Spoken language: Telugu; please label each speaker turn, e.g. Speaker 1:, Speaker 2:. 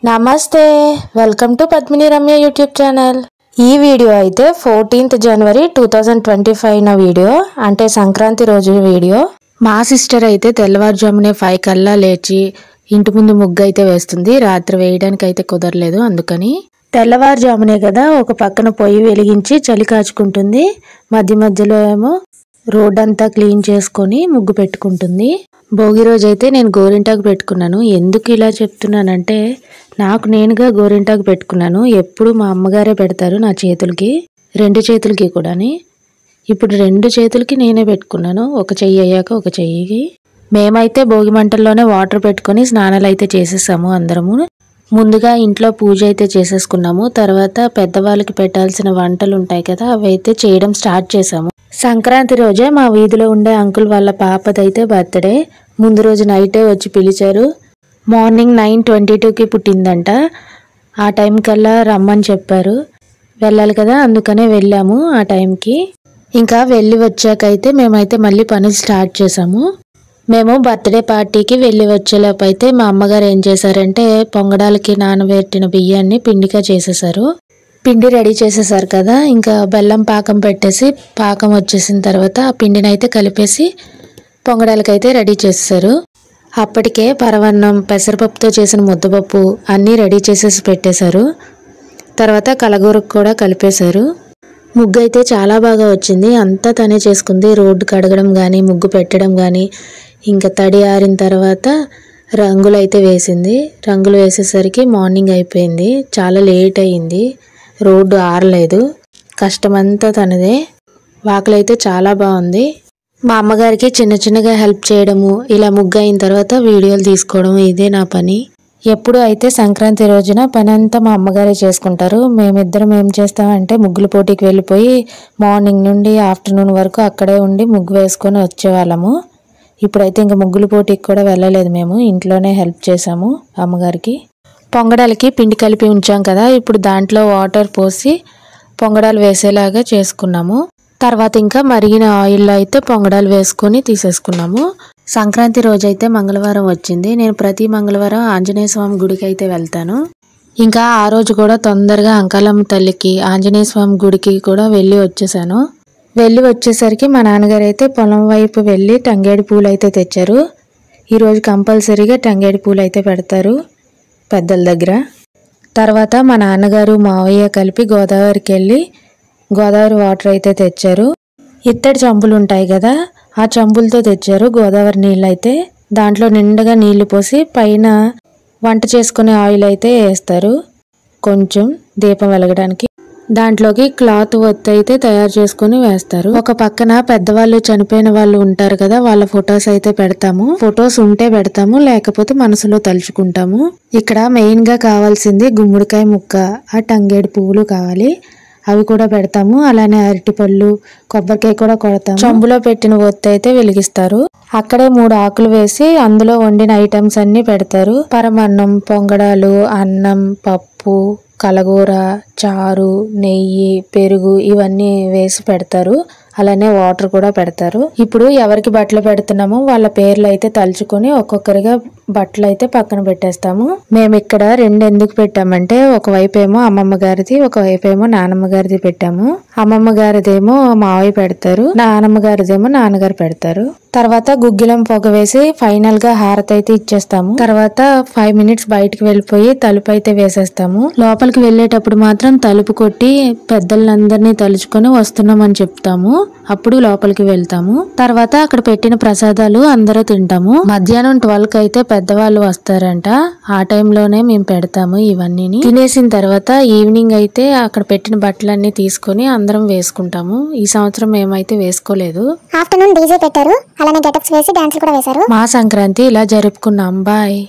Speaker 1: నమస్తే welcome to Padmini Ramya YouTube channel. ఈ వీడియో అయితే 14th జనవరి 2025 నా వీడియో అంటే సంక్రాంతి రోజు వీడియో। మా సిస్టర్ అయితే తెల్లవారుజామునే 5 కల్లా లేచి ఇంటి ముందు ముగ్గు అయితే వేస్తుంది। రాత్రి వేయడానికి అయితే కుదరలేదు, అందుకని తెల్లవారుజామునే కదా ఒక పక్కన పొయ్యి వెలిగించి చలి కాచుకుంటుంది, మధ్య మధ్యలో ఏమో రోడ్ అంతా క్లీన్ చేసుకొని ముగ్గు పెట్టుకుంటుంది। భోగి రోజు అయితే నేను గోరింటాకు పెట్టుకున్నాను। ఎందుకు ఇలా చెప్తున్నానంటే నాకు నేనుగా గోరింటాకు పెట్టుకున్నాను। ఎప్పుడు మా అమ్మగారే పెడతారు నా చేతులకి, 2 చేతులకి కూడాని। ఇప్పుడు 2 చేతులకి నేనే పెట్టుకున్నాను, ఒక చెయ్యి అయ్యాక ఒక చెయ్యికి। మేమైతే భోగి మంటల్లోనే వాటర్ పెట్టుకొని స్నానాలు అయితే చేసేసాము అందరము। ముందుగా ఇంట్లో పూజ అయితే చేసేసుకున్నాము, తర్వాత పెద్దవాళ్ళకి పెట్టాల్సిన వంటలు ఉంటాయి కదా అవి అయితే చేయడం స్టార్ట్ చేసాము। సంక్రాంతి రోజే మా వీధిలో ఉండే అంకుల్ వాళ్ళ పాపదైతే బర్త్డే, ముందు రోజు నైటే వచ్చి పిలిచారు। మార్నింగ్ 9:22కి పుట్టిందంట, ఆ టైం కల్లా రమ్మని చెప్పారు, వెళ్ళాలి కదా అందుకనే వెళ్ళాము ఆ టైంకి। ఇంకా వెళ్ళి వచ్చాకైతే మేమైతే మళ్ళీ పనులు స్టార్ట్ చేసాము। మేము బర్త్డే పార్టీకి వెళ్ళి వచ్చేలోపు అయితే మా అమ్మగారు ఏం చేశారంటే పొంగడాలకి నానబెట్టిన బియ్యాన్ని పిండిగా చేసేసారు। పిండి రెడీ చేసేసారు కదా, ఇంకా బెల్లం పాకం పెట్టేసి పాకం వచ్చేసిన తర్వాత ఆ పిండిని అయితే కలిపేసి పొంగడాలకైతే రెడీ చేసేసారు। అప్పటికే పరవన్నం, పెసరపప్పుతో చేసిన ముద్దపప్పు అన్నీ రెడీ చేసేసి పెట్టేశారు। తర్వాత కలగూరకు కూడా కలిపేశారు। ముగ్గు అయితే చాలా బాగా వచ్చింది, అంతా తనే చేసుకుంది। రోడ్డు కడగడం కానీ ముగ్గు పెట్టడం కానీ, ఇంకా తడి ఆరిన తర్వాత రంగులు అయితే వేసింది। రంగులు వేసేసరికి మార్నింగ్ అయిపోయింది, చాలా లేట్ అయింది, రోడ్డు ఆరలేదు, కష్టమంతా తనదే। వాకలైతే చాలా బాగుంది। మా అమ్మగారికి చిన్న చిన్నగా హెల్ప్ చేయడము, ఇలా ముగ్గు అయిన తర్వాత వీడియోలు తీసుకోవడం ఇదే నా పని। ఎప్పుడు అయితే సంక్రాంతి రోజున పని అంతా మా అమ్మగారే చేసుకుంటారు। మేమిద్దరం ఏం చేస్తామంటే ముగ్గుల పోటీకి వెళ్ళిపోయి మార్నింగ్ నుండి ఆఫ్టర్నూన్ వరకు అక్కడే ఉండి ముగ్గు వేసుకొని వచ్చేవాళ్ళము। ఇప్పుడైతే ఇంకా ముగ్గుల పోటీకి కూడా వెళ్ళలేదు, మేము ఇంట్లోనే హెల్ప్ చేసాము అమ్మగారికి। పొంగడాలకి పిండి కలిపి ఉంచాం కదా, ఇప్పుడు దాంట్లో వాటర్ పోసి పొంగడాలు వేసేలాగా చేసుకున్నాము। తర్వాత ఇంకా మరిగిన ఆయిల్లో అయితే పొంగడాలు వేసుకొని తీసేసుకున్నాము। సంక్రాంతి రోజైతే మంగళవారం వచ్చింది, నేను ప్రతి మంగళవారం ఆంజనేయ స్వామి గుడికి అయితే వెళ్తాను। ఇంకా ఆ రోజు కూడా తొందరగా అంకాలమ్మ తల్లికి ఆంజనేయ స్వామి గుడికి కూడా వెళ్ళి వచ్చేసాను। వెళ్ళి వచ్చేసరికి మా నాన్నగారు అయితే పొలం వైపు వెళ్ళి తంగేడి పూలు అయితే తెచ్చారు। ఈరోజు కంపల్సరీగా తంగేడి పూలు అయితే పెడతారు పెద్దల దగ్గర। తర్వాత మా నాన్నగారు మావయ్య కలిపి గోదావరికి వెళ్ళి గోదావరి వాటర్ అయితే తెచ్చారు। ఇత్తడి చెంబులు ఉంటాయి కదా, ఆ చెంబులతో తెచ్చారు గోదావరి నీళ్ళు అయితే। దాంట్లో నిండుగా నీళ్లు పోసి పైన వంట చేసుకునే ఆయిల్ అయితే వేస్తారు, కొంచెం దీపం వెలగడానికి। దాంట్లోకి క్లాత్ ఒత్తి అయితే తయారు చేసుకుని వేస్తారు। ఒక పక్కన పెద్దవాళ్ళు చనిపోయిన వాళ్ళు ఉంటారు కదా, వాళ్ళ ఫొటోస్ అయితే పెడతాము। ఫొటోస్ ఉంటే పెడతాము, లేకపోతే మనసులో తలుచుకుంటాము। ఇక్కడ మెయిన్ గా కావాల్సింది గుమ్మడికాయ ముక్క, ఆ తంగేడు పువ్వులు కావాలి, అవి కూడా పెడతాము। అలానే అరటిపళ్ళు, కొబ్బరికాయ కూడా కొడతాము। చెంబులో పెట్టిన ఒత్తి అయితే వెలిగిస్తారు। అక్కడే 3 ఆకులు వేసి అందులో వండిన ఐటమ్స్ అన్ని పెడతారు। పరమన్నం, పొంగడాలు, అన్నం, పప్పు, కలగూర, చారు, నెయ్యి, పెరుగు ఇవన్నీ వేసి పెడతారు। అలానే వాటర్ కూడా పెడతారు। ఇప్పుడు ఎవరికి బట్టలు పెడుతున్నామో వాళ్ళ పేర్లు అయితే తలుచుకొని ఒక్కొక్కరిగా బట్టలు అయితే పక్కన పెట్టేస్తాము। మేము ఇక్కడ 2 ఎందుకు పెట్టామంటే ఒకవైపు ఏమో అమ్మమ్మ గారిది, ఒకవైపు ఏమో నానమ్మ గారిది పెట్టాము। అమ్మమ్మ గారిదేమో మావయ్య పెడతారు, నానమ్మ గారిదేమో నాన్నగారు పెడతారు। తర్వాత గుగ్గిలం పొగ వేసి ఫైనల్ గా హారతి అయితే ఇచ్చేస్తాము। తర్వాత 5 మినిట్స్ బయటకు వెళ్ళిపోయి తలుపు అయితే వేసేస్తాము। లోపలికి వెళ్ళేటప్పుడు మాత్రం తలుపు కొట్టి పెద్దలందరినీ తలుచుకొని వస్తున్నామని చెప్తాము, అప్పుడు లోపలికి వెళ్తాము। తర్వాత అక్కడ పెట్టిన ప్రసాదాలు అందరూ తింటాము। మధ్యాహ్నం 12కి అయితే పెద్దవాళ్ళు వస్తారంట, ఆ టైంలోనే మేము పెడతాము ఇవన్నీ। తినేసిన తర్వాత ఈవినింగ్ అయితే అక్కడ పెట్టిన బట్టలన్నీ తీసుకొని అందరం వేసుకుంటాము। ఈ సంవత్సరం మేమైతే వేసుకోలేదు।
Speaker 2: ఆఫ్టర్నూన్ డీజే పెట్టారు, అలానే గెటప్స్ వేసి డాన్సులు కూడా వేశారు।
Speaker 1: మా సంక్రాంతి ఇలా జరుపుకున్నాం, బాయ్।